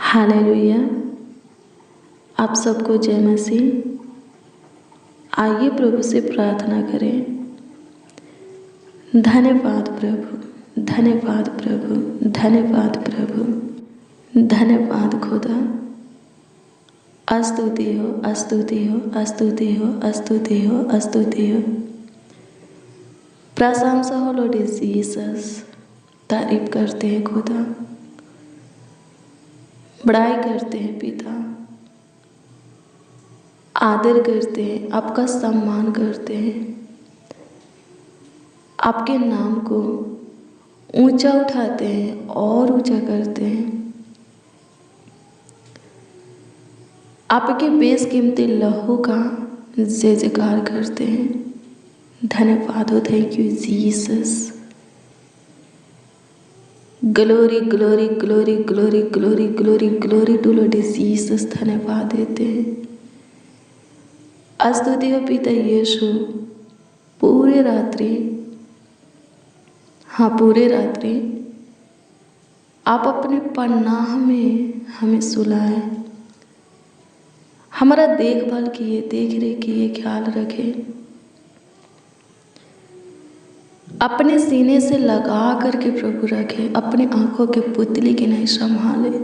Hallelujah. आप सबको जय मसीह। आइए प्रभु से प्रार्थना करें। धन्यवाद प्रभु, धन्यवाद प्रभु, धन्यवाद प्रभु, धन्यवाद खुदा। स्तुति हो, स्तुति हो, स्तुति हो, स्तुति हो, स्तुति हो। प्रशंसा हो लॉर्ड जीसस। तारीफ करते हैं खुदा, बड़ाई करते हैं पिता, आदर करते हैं, आपका सम्मान करते हैं, आपके नाम को ऊंचा उठाते हैं और ऊंचा करते हैं। आपके बेशकीमती लहू का जय जयकार करते हैं। धन्यवाद हो, thank you Jesus. Glory glory glory glory glory glory glory to Lord Jesus. धन्यवाद देते हैं। स्तुति हो पिता यीशु। पूरे रात्रि, पूरे रात्रि आप अपने पनाह में हमें सुलाए, हमारा देखभाल किए, देख रेख किए, ख्याल रखे, अपने सीने से लगा करके प्रभु रखे, अपने आंखों के पुतली के नहीं संभाले।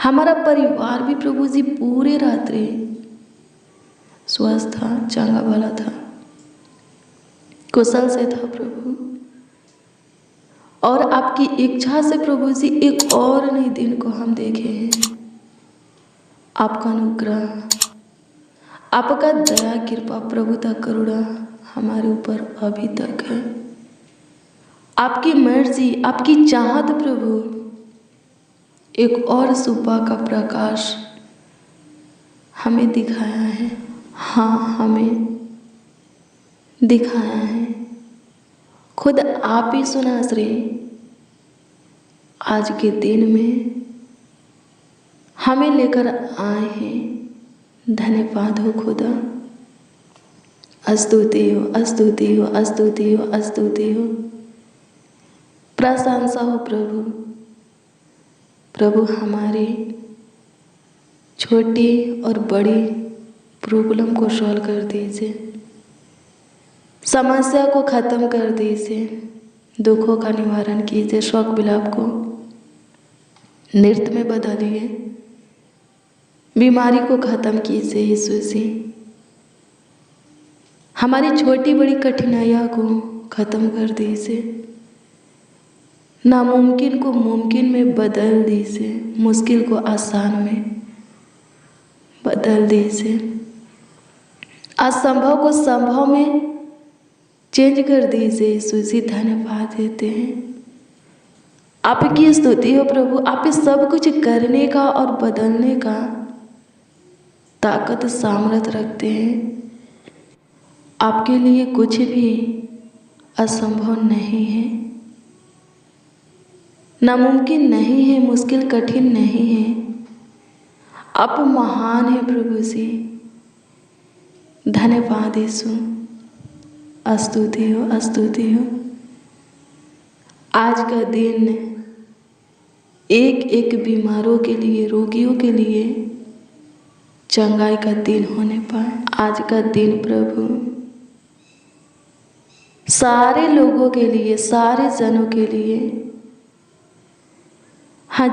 हमारा परिवार भी प्रभु जी पूरे रात्रि स्वस्थ था, चंगा भला था, कुशल से था प्रभु। और आपकी इच्छा से प्रभु जी एक और नए दिन को हम देखे हैं। आपका अनुग्रह, आपका दया, कृपा, प्रभुता, करुणा हमारे ऊपर अभी तक है। आपकी मर्जी, आपकी चाहत प्रभु एक और सुबह का प्रकाश हमें दिखाया है। हमें दिखाया है। खुद आप ही सुना श्री आज के दिन में हमें लेकर आए हैं। धन्यवाद हो खुदा। स्तुति हो, स्तुति हो, स्तुति हो, स्तुति हो। प्रशंसा हो प्रभु। प्रभु हमारी छोटी और बड़ी प्रॉब्लम को सॉल्व कर दीजिए, समस्या को ख़त्म कर दीजिए, दुखों का निवारण कीजिए, शोक विलाप को नृत्य में बदलिए, बीमारी को ख़त्म कीजिए यीशु जी। हमारी छोटी बड़ी कठिनाइयों को ख़त्म कर दीजिए, नामुमकिन को मुमकिन में बदल दीजिए, मुश्किल को आसान में बदल दीजिए, असंभव को संभव में चेंज कर दीजिए यीशु जी। धन्यवाद देते हैं। आपकी स्तुति हो प्रभु। आप सब कुछ करने का और बदलने का ताकत सामर्थ रखते हैं। आपके लिए कुछ भी असंभव नहीं है, नामुमकिन नहीं है, मुश्किल कठिन नहीं है। आप महान है प्रभु जी। धन्यवाद यीशु। स्तुति हो, स्तुति हो। आज का दिन एक एक बीमारों के लिए, रोगियों के लिए चंगाई का दिन होने पाए। आज का दिन प्रभु सारे लोगों के लिए, सारे जनों के लिए,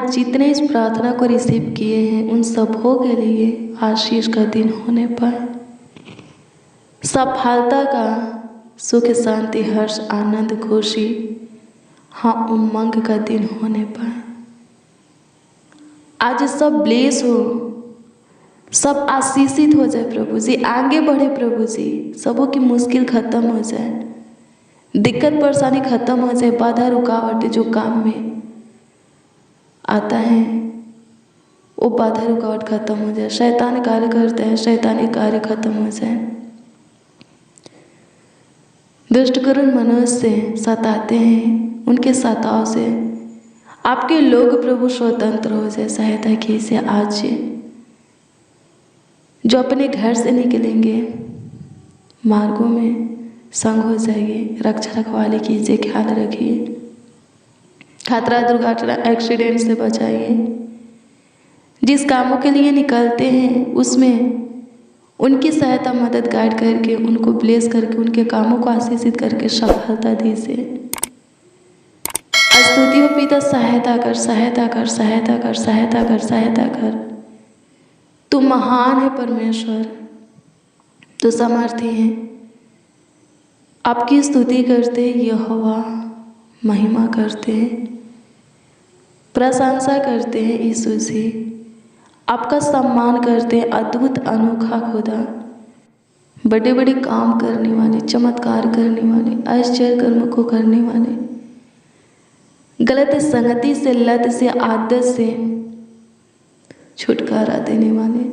जितने इस प्रार्थना को रिसीव किए हैं उन सबों के लिए आशीष का दिन होने पाए। सफलता का, सुख, शांति, हर्ष, आनंद, खुशी, उमंग का दिन होने पाए। आज सब ब्लेस हो, सब आशीषित हो जाए प्रभु जी। आगे बढ़े प्रभु जी। सबों की मुश्किल खत्म हो जाए, दिक्कत परेशानी खत्म हो जाए, बाधा रुकावट जो काम में आता है वो बाधा रुकावट खत्म हो जाए। शैतान कार्य करते हैं, शैतानी कार्य खत्म हो जाए। दुष्ट करुण मनुष्य सताते हैं, उनके सताव से आपके लोग प्रभु स्वतंत्र हो जाए। सहायता कीजिए आज जो अपने घर से निकलेंगे, मार्गों में संग हो जाइए, रक्षा रखवाली कीजिए, ख्याल रखिए, खतरा दुर्घटना एक्सीडेंट से बचाइए। जिस कामों के लिए निकलते हैं उसमें उनकी सहायता मदद गाइड करके, उनको ब्लेस करके, उनके कामों को आशीषित करके सफलता दीजिए। स्तुति हो पिता, सहायता कर, सहायता कर, सहायता कर, सहायता कर, सहायता कर। तू महान है परमेश्वर, तू सामर्थी है। आपकी स्तुति करते यहोवा, महिमा करते हैं, प्रशंसा करते हैं यीशु जी, आपका सम्मान करते हैं। अद्भुत अनोखा खुदा, बड़े बड़े काम करने वाले, चमत्कार करने वाले, आश्चर्य कर्म को करने वाले, गलत संगति से, लत से, आदत से छुटकारा देने वाले,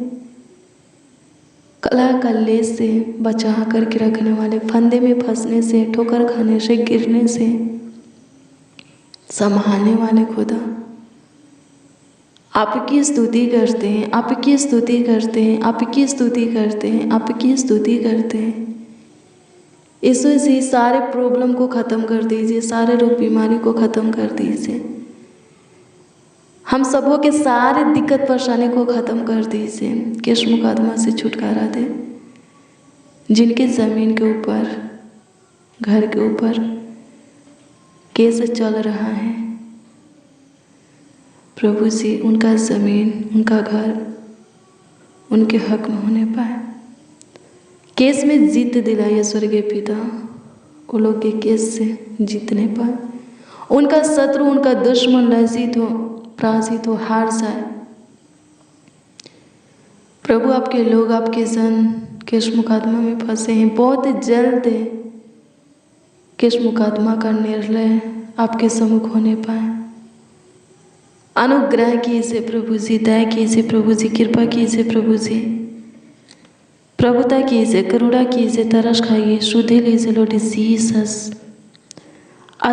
कलह कलेश से बचा करके रखने वाले, फंदे में फंसने से, ठोकर खाने से, गिरने से संभालने वाले खुदा, आपकी स्तुति करते हैं, आपकी स्तुति करते हैं, आपकी स्तुति करते हैं, आपकी स्तुति करते हैं। यीशु जी, सारे प्रॉब्लम को ख़त्म कर दीजिए, सारे रोग बीमारी को ख़त्म कर दीजिए, हम सबों के सारे दिक्कत परेशानी को ख़त्म कर दीजिए, केस मुकदमा से छुटकारा दे। जिनके ज़मीन के ऊपर, घर के ऊपर केस चल रहा है, प्रभु जी उनका ज़मीन, उनका घर उनके हक में होने पाए। केस में जीत दिलाइए स्वर्गीय पिता, वो लोग के केस से जीतने पाए, उनका शत्रु, उनका दुश्मन लज्जित हो, पराजित हो, हार जाए। प्रभु आपके लोग, आपके जन केस मुकदमा में फंसे हैं, बहुत जल्द केस मुकदमा का निर्णय आपके सम्मुख होने पाए। अनुग्रह कीजिए प्रभु जी, दया कीजिए प्रभु जी, कृपा कीजिए प्रभु जी, प्रभुता कीजिए, करुणा कीजिए, तरस खाइए, शुद्धि लीजिए लॉर्ड जीसस।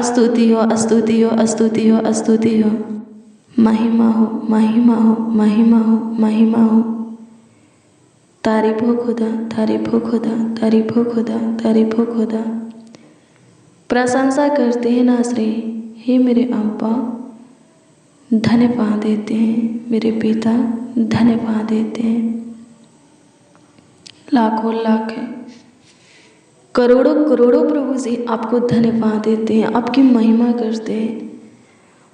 स्तुति हो, स्तुति हो, स्तुति हो, स्तुति हो, महिमा हो, महिमा हो, महिमा हो, महिमा हो। तारीफ हो खुदा, तारीफ हो खुदा, तारीफ हो खुदा, तारीफ हो खुदा। प्रशंसा करते हैं नासरी, हे मेरे अब्बा, धन्यवाद देते हैं मेरे पिता, धन्यवाद देते हैं। लाखों लाख है, करोड़ों करोड़ों प्रभु जी आपको धन्यवाद देते हैं, आपकी महिमा करते हैं,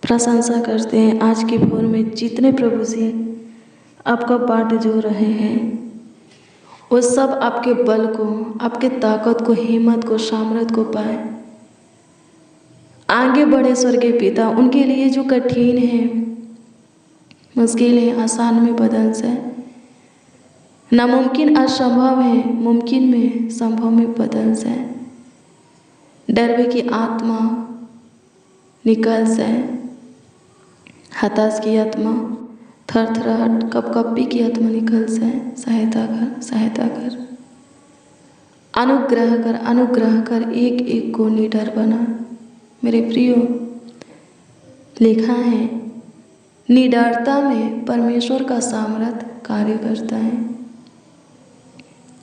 प्रशंसा करते हैं। आज के भोर में जितने प्रभु जी आपका बाट जो रहे हैं, वो सब आपके बल को, आपके ताकत को, हिम्मत को, सामर्थ को पाए, आगे बढ़े स्वर्गीय पिता। उनके लिए जो कठिन है, मुश्किल है, आसान में बदल जाए। नामुमकिन असंभव है, मुमकिन में, संभव में बदल जाए। डर की आत्मा निकल जाए, हताश की आत्मा, थरथराहट, कपकपी की आत्मा निकल जाए। सहायता कर, सहायता कर, अनुग्रह कर, अनुग्रह कर, एक एक को निडर बना। मेरे प्रियो, लिखा है निडरता में परमेश्वर का सामर्थ कार्य करता है।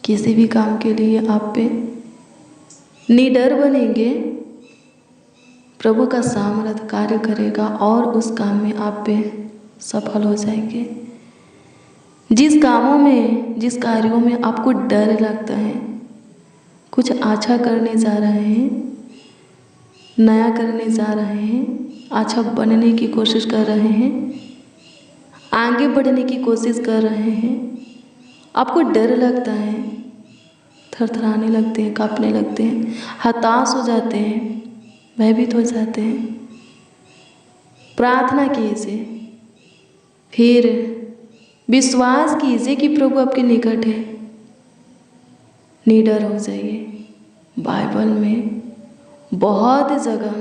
किसी भी काम के लिए आप पे निडर बनेंगे, प्रभु का सामर्थ कार्य करेगा और उस काम में आप पे सफल हो जाएंगे। जिस कामों में, जिस कार्यों में आपको डर लगता है, कुछ अच्छा करने जा रहे हैं, नया करने जा रहे हैं, अच्छा बनने की कोशिश कर रहे हैं, आगे बढ़ने की कोशिश कर रहे हैं, आपको डर लगता है, थरथराने लगते हैं, कांपने लगते हैं, हताश हो जाते हैं, भयभीत हो जाते हैं, प्रार्थना कीजिए, फिर विश्वास कीजिए कि प्रभु आपके निकट है, निडर हो जाइए। बाइबल में बहुत जगह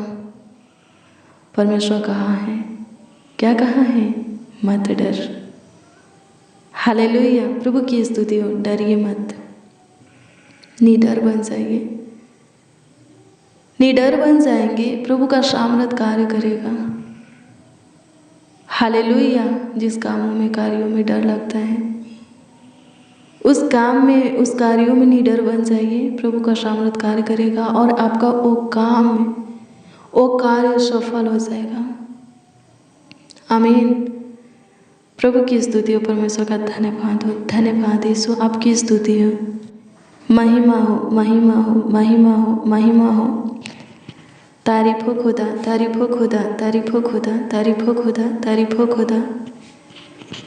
परमेश्वर कहा है, क्या कहा है? मत डर। हालेलुया, प्रभु की स्तुति हो, डरिए मत, निडर बन जाइए। निडर बन जाएंगे, प्रभु का सामर्थ कार्य करेगा। हालेलुया। जिस कामों में, कार्यों में डर लगता है, उस काम में, उस कार्यों में निडर बन जाइए, प्रभु का सामर्थ कार्य करेगा और आपका वो काम, वो कार्य सफल हो जाएगा। आमीन। प्रभु की स्तुति हो, परमेश्वर का धन्यवाद हो। धन्यवाद यीशु, आपकी स्तुति हो, महिमा हो, महिमा हो, महिमा हो, महिमा हो। तारीफ हो खुदा, तारीफ हो खुदा, तारीफ हो खुदा, तारीफ हो खुदा, तारीफ हो खुदा।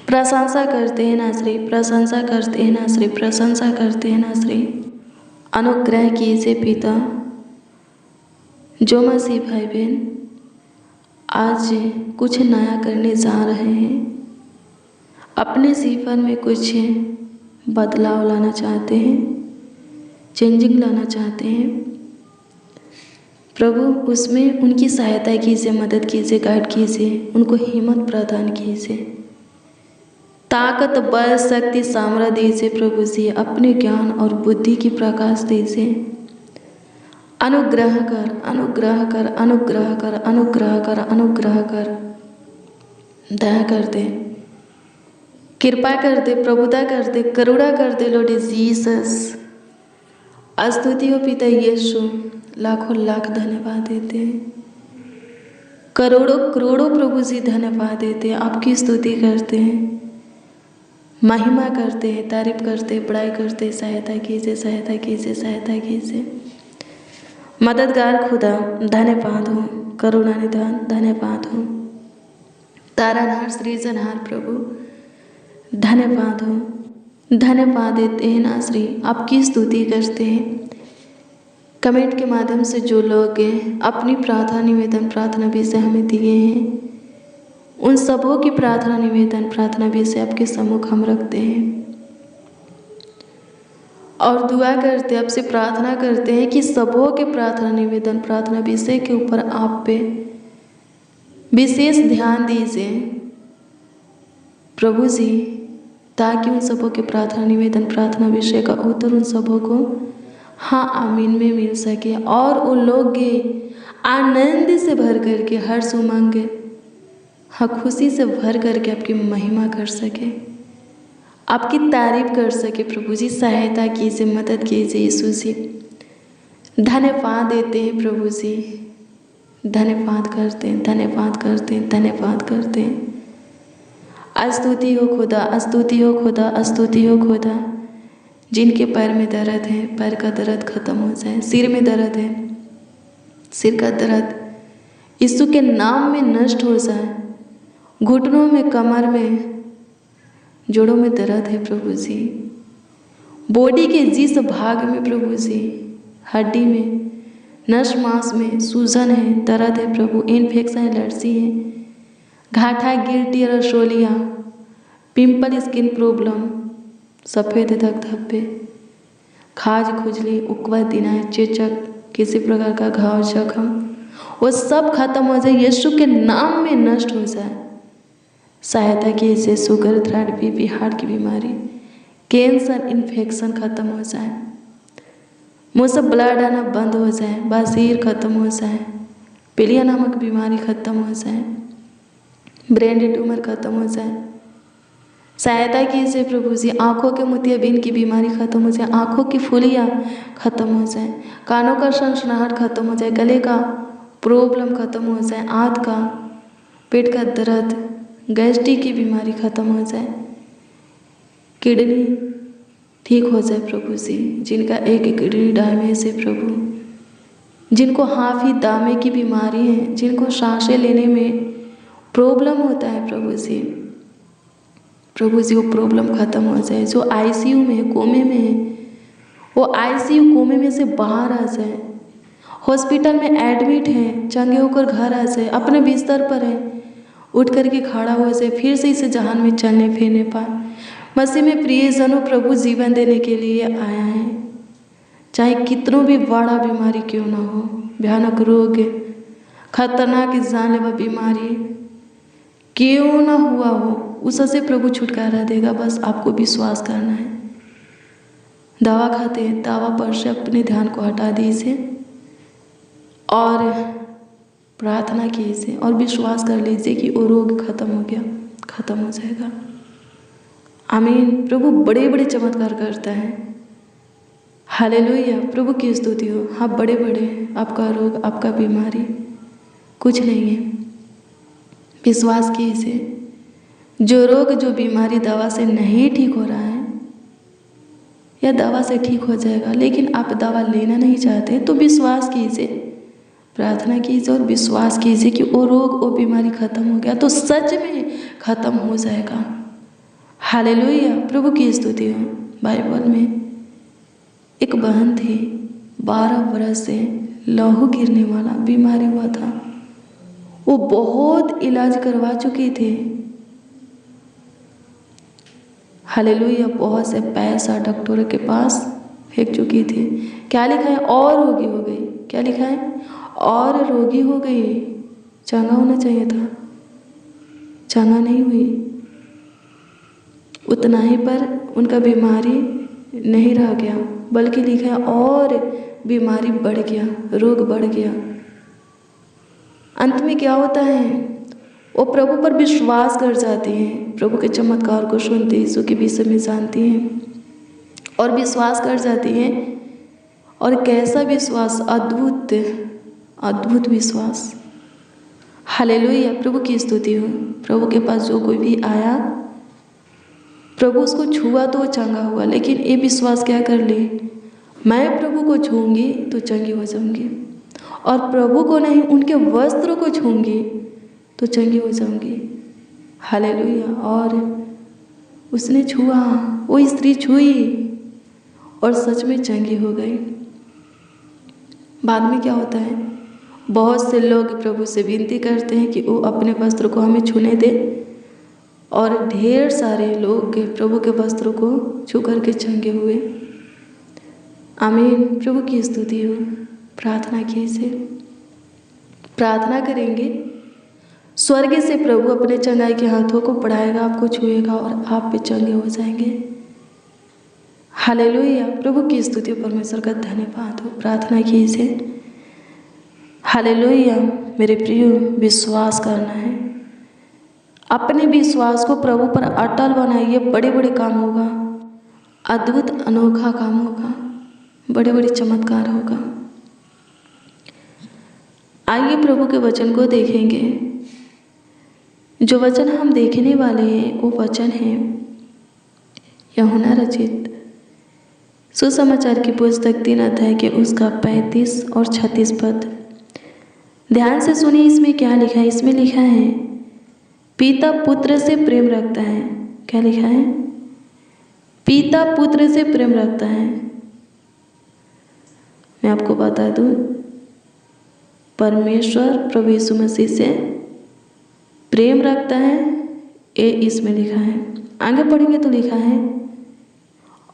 प्रशंसा करते हैं नासरी, प्रशंसा करते हैं नासरी, प्रशंसा करते हैं नासरी। अनुग्रह कीजिए पिता। जो मसीह भाई बहन आज कुछ नया करने जा रहे हैं, अपने जीवन में कुछ बदलाव लाना चाहते हैं, चेंजिंग लाना चाहते हैं, प्रभु उसमें उनकी सहायता कीजिए, मदद कीजिए, गाइड कीजिए, उनको हिम्मत प्रदान कीजिए, ताकत, बल, शक्ति, सामर्थ्य दीजिए प्रभु जी। अपने ज्ञान और बुद्धि की प्रकाश दीजिए। अनुग्रह कर, अनुग्रह कर, अनुग्रह कर, अनुग्रह कर, अनुग्रह कर। दया कर दे, कृपा कर दे, प्रभुता कर दे, करुणा कर दे लॉर्ड जीसस। स्तुति हो पिता यीशु, लाखों लाख धन्यवाद देते हैं, करोड़ों करोड़ों प्रभु जी धन्यवाद देते हैं, आपकी स्तुति करते हैं, महिमा करते हैं, तारीफ करते हैं, बड़ाई करते हैं। सहायता कीजिए, सहायता कीजिए, सहायता कीजिए। मददगार खुदा धन्यवाद हो, करुणा निधान धन्यवाद हो, तारनहार सृजनहार प्रभु धन्यवाद हो, धन्यवाद देते हैं नासरी, आपकी स्तुति करते हैं। कमेंट के माध्यम से जो लोग अपनी प्रार्थना निवेदन प्रार्थना विषय हमें दिए हैं, उन सबों की प्रार्थना निवेदन प्रार्थना विषय आपके सम्मुख हम रखते हैं और दुआ करते, आपसे प्रार्थना करते हैं कि सबों के प्रार्थना निवेदन प्रार्थना विषय के ऊपर आप पे विशेष ध्यान दीजिए प्रभु जी, ताकि उन सबों के प्रार्थना निवेदन प्रार्थना विषय का उत्तर उन सबों को हाँ आमीन में मिल सके और उन लोग आनंद से भर करके, हर्ष उमंग, हाँ खुशी से भर करके आपकी महिमा कर सके, आपकी तारीफ कर सके। प्रभु जी सहायता कीजिए, मदद कीजिए यीशु जी। धन्यवाद देते हैं प्रभु जी, धन्यवाद करते हैं, धन्यवाद करते हैं, धन्यवाद करते हैं। स्तुति हो खुदा, स्तुति हो खुदा, स्तुति हो खुदा। जिनके पैर में दर्द है, पैर का दर्द खत्म हो जाए। सिर में दर्द है, सिर का दर्द यीशु के नाम में नष्ट हो जाए। घुटनों में, कमर में, जोड़ों में दर्द है प्रभु जी। बॉडी के जिस भाग में प्रभु जी, हड्डी में, नस मांस में सूजन है, दर्द है प्रभु, इन्फेक्शन, एलर्जी है, घाटा, गिल्टी, रसोलिया, पिंपल, स्किन प्रॉब्लम, सफ़ेद धक धब्बे, खाज, खुजली, उकवा, दिनाय, चेचक, किसी प्रकार का घाव, जख्म, वो सब खत्म हो जाए, यीशु के नाम में नष्ट हो जाए। सहायता कीजिए, शुगर, थायराइड, बीपी, हार्ट की बीमारी, कैंसर, इन्फेक्शन खत्म हो जाए, मुँह से ब्लड आना बंद हो जाए, बसीर खत्म हो जाए, पीलिया नामक बीमारी खत्म हो जाए, ब्रेन ट्यूमर खत्म हो जाए। सहायता कीजिए प्रभु जी, आँखों के मोतियाबिंद की बीमारी खत्म हो जाए, आँखों की फुलियाँ खत्म हो जाए, कानों का सनसनाहट खत्म हो जाए, गले का प्रॉब्लम खत्म हो जाए, आंत का, पेट का दर्द, गैस्ट्रिक की बीमारी खत्म हो जाए, किडनी ठीक हो जाए प्रभु जी। जिनका एक किडनी डैमेज है प्रभु, जिनको हाफी दामे की बीमारी है, जिनको सांसें लेने में प्रॉब्लम होता है प्रभु जी, प्रभु जी वो प्रॉब्लम खत्म हो जाए। जो आईसीयू में है, कोमे में है, वो आईसीयू कोमे में से बाहर आ जाए। हॉस्पिटल में एडमिट हैं, चंगे होकर घर आ जाए, अपने बिस्तर पर है, उठ करके खड़ा हो जाए, फिर से इस जहान में चलने फिरने पाए। मसीह में प्रियजनों, प्रभु जीवन देने के लिए आया है, चाहे कितनों भी बड़ा बीमारी क्यों ना हो, भयानक रोग, खतरनाक जानलेवा बीमारी क्यों ना हुआ हो, उससे प्रभु छुटकारा देगा। बस आपको विश्वास करना है। दवा खाते हैं, दवा पर से अपने ध्यान को हटा दीजिए और प्रार्थना कीजिए और विश्वास कर लीजिए कि वो रोग खत्म हो गया, खत्म हो जाएगा। आमीन। प्रभु बड़े बड़े चमत्कार करता है। हालेलुया, प्रभु की स्तुति हो। हाँ, बड़े बड़े आपका रोग, आपका बीमारी कुछ नहीं है। विश्वास कीजिए, जो रोग, जो बीमारी दवा से नहीं ठीक हो रहा है या दवा से ठीक हो जाएगा, लेकिन आप दवा लेना नहीं चाहते, तो विश्वास कीजिए, प्रार्थना कीजिए और विश्वास कीजिए कि वो रोग, वो बीमारी खत्म हो गया तो सच में खत्म हो जाएगा। हालेलुया, प्रभु की स्तुति हो। बाइबल में एक बहन थी, 12 बरस से लहू गिरने वाला बीमारी हुआ था। वो बहुत इलाज करवा चुकी थी। हालेलुया, बहुत से पैसा डॉक्टरों के पास फेंक चुकी थी। क्या लिखा है? और रोगी हो गई। क्या लिखा है? और रोगी हो गई। चंगा होना चाहिए था, चंगा नहीं हुई। उतना ही पर उनका बीमारी नहीं रह गया, बल्कि लिखा है और बीमारी बढ़ गया, रोग बढ़ गया। अंत में क्या होता है? वो प्रभु पर विश्वास कर जाती हैं, प्रभु के चमत्कार को सुनते, यीशु के विषय में जानती हैं और विश्वास कर जाती हैं। और कैसा विश्वास! अद्भुत अद्भुत विश्वास। हालेलुया, प्रभु की स्तुति हो। प्रभु के पास जो कोई भी आया, प्रभु उसको छुआ तो वो चंगा हुआ। लेकिन ये विश्वास क्या कर ले? मैं प्रभु को छूँगी तो चंगी हो जाऊंगी, और प्रभु को नहीं, उनके वस्त्र को छूँगी तो चंगी हो जाऊंगी। हालेलुया। और उसने छुआ, वो स्त्री छुई और सच में चंगी हो गई। बाद में क्या होता है? बहुत से लोग प्रभु से विनती करते हैं कि वो अपने वस्त्र को हमें छूने दे, और ढेर सारे लोग प्रभु के वस्त्र को छू करके चंगे हुए। आमीन, प्रभु की स्तुति हो। प्रार्थना कीजिए, प्रार्थना करेंगे, स्वर्ग से प्रभु अपने चंगाई के हाथों को बढ़ाएगा, आपको छुएगा और आप भी चंगे हो जाएंगे। हालेलुया, प्रभु की स्तुति, परमेश्वर का धन्यवाद हो। प्रार्थना कीजिए। हालेलुया, मेरे प्रिय, विश्वास करना है। अपने विश्वास को प्रभु पर अटल बनाइए। बड़े बड़े काम होगा, अद्भुत अनोखा काम होगा, बड़े बड़े चमत्कार होगा। आइए प्रभु के वचन को देखेंगे। जो वचन हम देखने वाले हैं वो वचन है यूहन्ना रचित सुसमाचार की पुस्तक 3 अध्याय के उसका 35 और 36 पद। ध्यान से सुनिए, इसमें क्या लिखा है? इसमें लिखा है, पिता पुत्र से प्रेम रखता है। क्या लिखा है? पिता पुत्र से प्रेम रखता है। मैं आपको बता दूं, परमेश्वर प्रभु यीशु मसीह से प्रेम रखता है, ये इसमें लिखा है। आगे पढ़ेंगे तो लिखा है,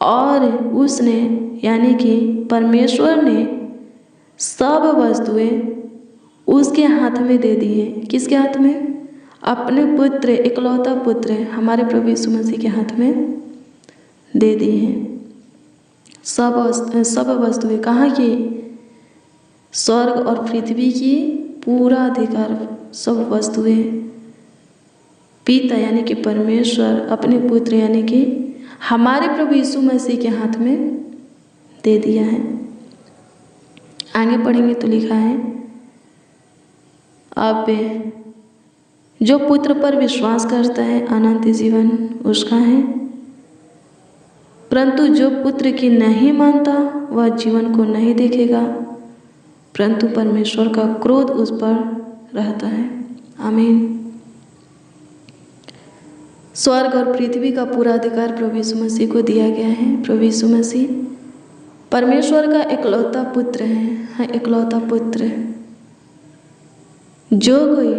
और उसने यानी कि परमेश्वर ने सब वस्तुएं उसके हाथ में दे दी है। किसके हाथ में? अपने पुत्र, इकलौता पुत्र हमारे प्रभु यीशु मसीह के हाथ में दे दी है। सब वस्तुएं कहाँ की? स्वर्ग और पृथ्वी की पूरा अधिकार, सब वस्तुएं पिता यानी कि परमेश्वर अपने पुत्र यानी कि हमारे प्रभु यीशु मसीह के हाथ में दे दिया है। आगे पढ़ेंगे तो लिखा है, अब जो पुत्र पर विश्वास करता है अनंत जीवन उसका है, परंतु जो पुत्र की नहीं मानता वह जीवन को नहीं देखेगा, परंतु परमेश्वर का क्रोध उस पर रहता है। आमीन। स्वर्ग और पृथ्वी का पूरा अधिकार प्रभु यीशु मसीह को दिया गया है। प्रभु यीशु मसीह परमेश्वर का इकलौता पुत्र है। हाँ, इकलौता पुत्र। जो कोई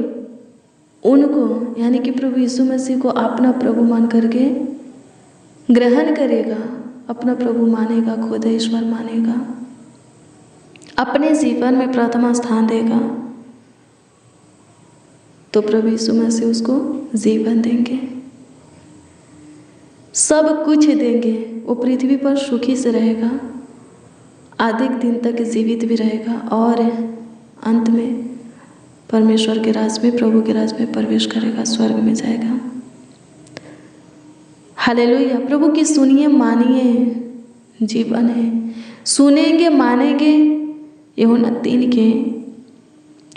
उनको यानी कि प्रभु यीशु मसीह को अपना प्रभु मान करके ग्रहण करेगा, अपना प्रभु मानेगा, खुद ईश्वर मानेगा, अपने जीवन में प्रथम स्थान देगा, तो प्रभु यीशु मसीह उसको जीवन देंगे, सब कुछ देंगे। वो पृथ्वी पर सुखी से रहेगा, अधिक दिन तक जीवित भी रहेगा, और अंत में परमेश्वर के राज में, प्रभु के राज में प्रवेश करेगा, स्वर्ग में जाएगा। हालेलुया। प्रभु की सुनिए, मानिए, जीवन है। सुनेंगे, मानेंगे। यूहन्ना 3 के,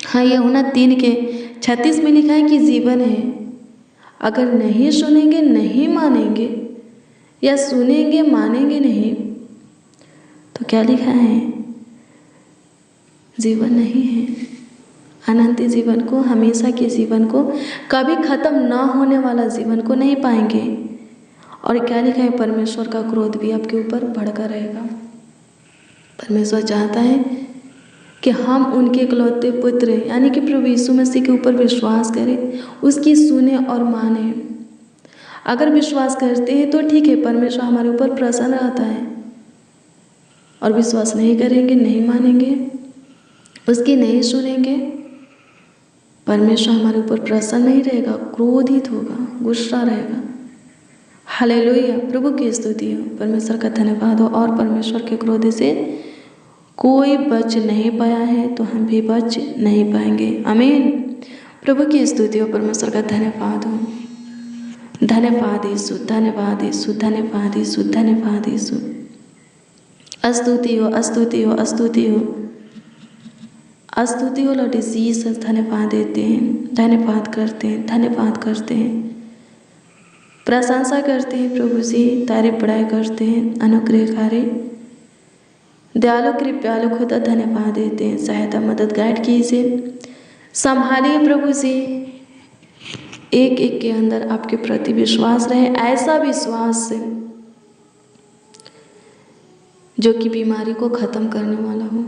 हाँ, यूहन्ना 3 के 36 में लिखा है कि जीवन है। अगर नहीं सुनेंगे, नहीं मानेंगे, या सुनेंगे मानेंगे नहीं, तो क्या लिखा है? जीवन नहीं है। अनंत जीवन को, हमेशा के जीवन को, कभी खत्म ना होने वाला जीवन को नहीं पाएंगे। और क्या लिखा है? परमेश्वर का क्रोध भी आपके ऊपर भड़का रहेगा। परमेश्वर चाहता है कि हम उनके इकलौते पुत्र यानी कि प्रभु यीशु मसीह के ऊपर विश्वास करें, उसकी सुने और माने। अगर विश्वास करते हैं तो ठीक है, परमेश्वर हमारे ऊपर प्रसन्न रहता है। और विश्वास नहीं करेंगे, नहीं मानेंगे, उसकी नहीं सुनेंगे, परमेश्वर हमारे ऊपर प्रसन्न नहीं रहेगा, क्रोधित होगा, गुस्सा रहेगा। हालेलुया, प्रभु की स्तुति हो, परमेश्वर का धन्यवाद हो। और परमेश्वर के क्रोध से कोई बच नहीं पाया है, तो हम भी बच नहीं पाएंगे। आमीन। प्रभु की स्तुति हो, परमेश्वर का धन्यवाद हो। धन्यवाद यीशु, धन्यवाद यीशु, धन्यवाद यीशु, धन्यवाद यीशु। स्तुति हो, स्तुति हो, स्तुति हो, स्तुति हो लॉर्ड जीसस। धन्यवाद देते हैं, धन्यवाद करते हैं, धन्यवाद करते हैं, प्रशंसा करते हैं प्रभु जी, तारीफ बड़ाई करते हैं। अनुग्रहकारी दयालु कृपालु खुदा धन्यवाद देते हैं। सहायता मदद गाइड कीजिए, संभालिए प्रभु जी। एक एक के अंदर आपके प्रति विश्वास रहे, ऐसा विश्वास जो कि बीमारी को ख़त्म करने वाला हो।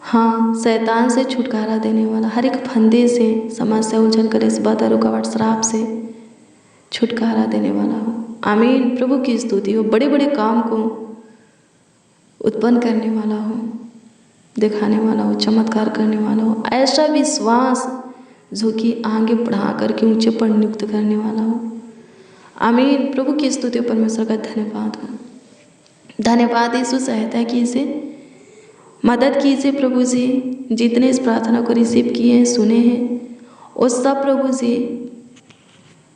हाँ, शैतान से छुटकारा देने वाला, हर एक फंदे से, समस्या, उलझन, कलेश, बाधा, रुकावट, श्राप से छुटकारा देने वाला हो। आमीन। प्रभु की स्तुति हो। बड़े बड़े काम को उत्पन्न करने वाला हो, दिखाने वाला हो, चमत्कार करने वाला हो, ऐसा विश्वास जो कि आगे बढ़ा करके ऊंचे पर नियुक्त करने वाला हो। आमीन। प्रभु की स्तुति हो, परमेश्वर का धन्यवाद हो। धन्यवाद यीशु, सहायता कीजिए, मदद कीजिए प्रभु जी। जितने इस प्रार्थना को रिसीव किए हैं, सुने हैं, वो सब प्रभु जी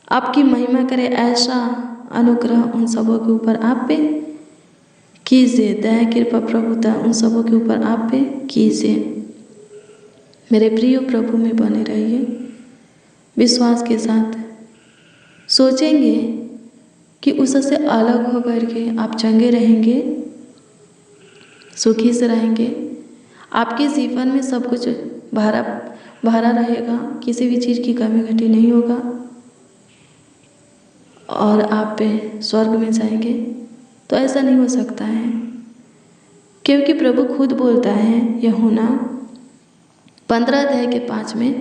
आपकी महिमा करे, ऐसा अनुग्रह उन सबों के ऊपर आप पे कीजिए। दया कृपा प्रभुता उन सबों के ऊपर आप पे कीजिए। मेरे प्रिय प्रभु में बने रहिए, विश्वास के साथ सोचेंगे कि उससे अलग होकर के आप चंगे रहेंगे, सुखी से रहेंगे। आपके जीवन में सब कुछ भरा रहेगा, किसी भी चीज़ की कमी घटी नहीं होगा, और आप पे स्वर्ग में जाएंगे। तो ऐसा नहीं हो सकता है, क्योंकि प्रभु खुद बोलता है यूहन्ना 15:5 में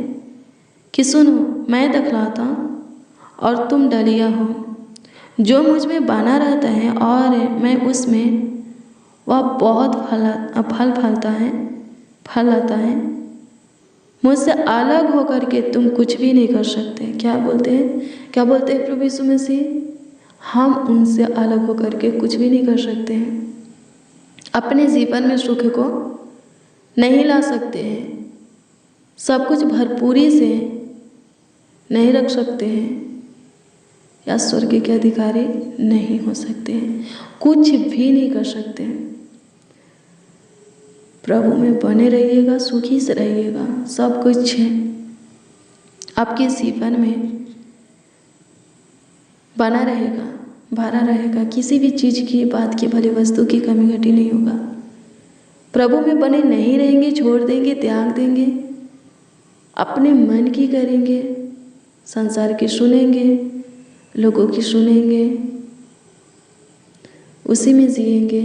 कि सुनो, मैं दखलाता और तुम डलिया हो, जो मुझ में बना रहता है और मैं उसमें, वह बहुत फल लाता है। मुझसे अलग होकर के तुम कुछ भी नहीं कर सकते। क्या बोलते हैं प्रभु यीशु मसीह? हम उनसे अलग होकर के कुछ भी नहीं कर सकते हैं। अपने जीवन में सुख को नहीं ला सकते हैं, सब कुछ भरपूरी से नहीं रख सकते हैं, या स्वर्ग के अधिकारी नहीं हो सकते हैं, कुछ भी नहीं कर सकते हैं। प्रभु में बने रहिएगा, सुखी से रहिएगा, सब कुछ आपके जीवन में बना रहेगा, भरा रहेगा। किसी भी चीज़ की, बात की, भले वस्तु की कमी घटी नहीं होगा। प्रभु में बने नहीं रहेंगे, छोड़ देंगे, त्याग देंगे, अपने मन की करेंगे, संसार की सुनेंगे, लोगों की सुनेंगे, उसी में जिएंगे।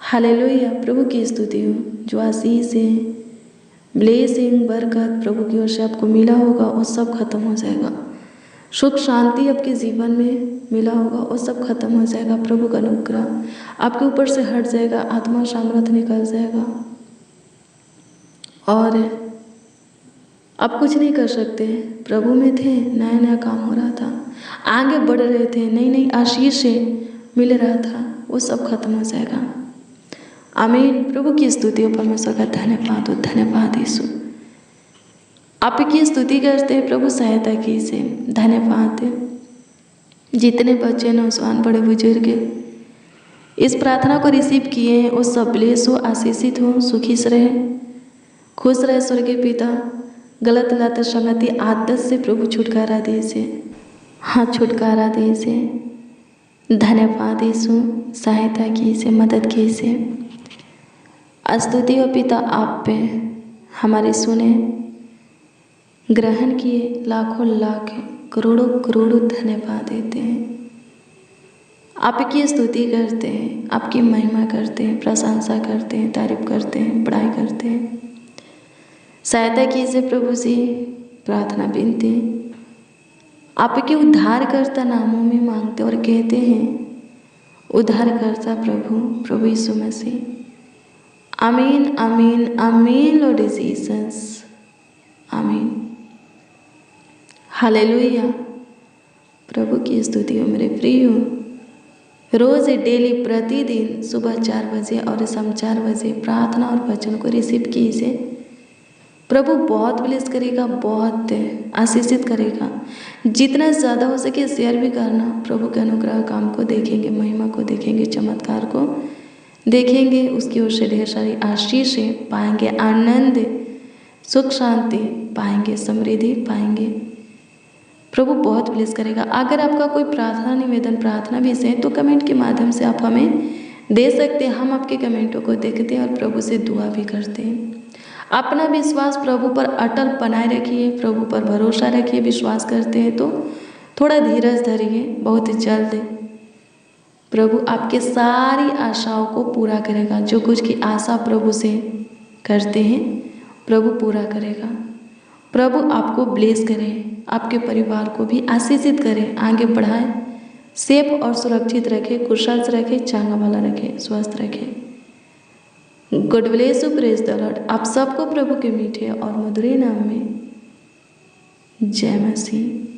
हालेलुया, प्रभु की स्तुति हो। जो आशीष है, ब्लेसिंग, बरकत प्रभु की ओर से आपको मिला होगा, वो सब खत्म हो जाएगा। सुख शांति आपके जीवन में मिला होगा, वो सब खत्म हो जाएगा। प्रभु का अनुग्रह आपके ऊपर से हट जाएगा, आत्मा सामर्थ्य निकल जाएगा, और आप कुछ नहीं कर सकते। प्रभु में थे, नया नया काम हो रहा था, आगे बढ़ रहे थे, नई नई आशीष से मिल रहा था, वो सब खत्म हो जाएगा। आमीन। प्रभु की स्तुति हो, परमेश्वर का धन्यवाद हो। धन्यवाद यीशु, आपकी स्तुति करते हैं प्रभु, सहायता कीजिए। धन्यवाद। जितने बच्चे, नौजवान, बड़े बुजुर्ग इस प्रार्थना को रिसीव किए हैं, वो सब ब्लेस हो, आशीषित हो, सुखी से रहे, खुश रहे। स्वर्गीय पिता, गलत लत संगति आदत से प्रभु छुटकारा दे से। हाँ, छुटकारा दे से। धन्यवाद यीशु, सहायता की से, मदद की से। स्तुति हो पिता आप पे, हमारे सुने ग्रहण किए लाखों लाख करोड़ों करोड़ों धन्यवाद देते हैं। आपकी स्तुति करते हैं, आपकी महिमा करते हैं, प्रशंसा करते हैं, तारीफ करते हैं, बड़ाई करते हैं। सहायता कीजिए प्रभु जी, प्रार्थना विनती आपके उद्धारकर्ता नामों में मांगते और कहते हैं, उद्धारकर्ता प्रभु यीशु मसीह। आमीन आमीन आमीन लॉर्ड जीसस, आमीन। हालेलुया। प्रभु की स्तुति हो मेरे प्रियो। रोज डेली प्रतिदिन सुबह 4 बजे और शाम 4 बजे प्रार्थना और वचन को रिसीव कीजिए। प्रभु बहुत ब्लेस करेगा, बहुत आशीषित करेगा। जितना ज़्यादा हो सके शेयर भी करना। प्रभु के अनुग्रह काम को देखेंगे, महिमा को देखेंगे, चमत्कार को देखेंगे। उसकी ओर से ढेर सारी आशीषें पाएंगे, आनंद, सुख शांति पाएंगे, समृद्धि पाएंगे। प्रभु बहुत ब्लेस करेगा। अगर आपका कोई प्रार्थना निवेदन, प्रार्थना विषय है तो कमेंट के माध्यम से आप हमें दे सकते हैं। हम आपके कमेंटों को देखते हैं और प्रभु से दुआ भी करते हैं। अपना विश्वास प्रभु पर अटल बनाए रखिए, प्रभु पर भरोसा रखिए। विश्वास करते हैं तो थोड़ा धीरज धरिए, बहुत जल्द प्रभु आपके सारी आशाओं को पूरा करेगा। जो कुछ की आशा प्रभु से करते हैं प्रभु पूरा करेगा। प्रभु आपको ब्लेस करे, आपके परिवार को भी आशीषित करे, आगे बढ़ाए, सेफ और सुरक्षित रखे, कुशल रखे, चांगा वाला रखे, स्वस्थ रखे। God bless you, praise the Lord. आप सबको प्रभु के मीठे और मधुर नाम में जय मसीह।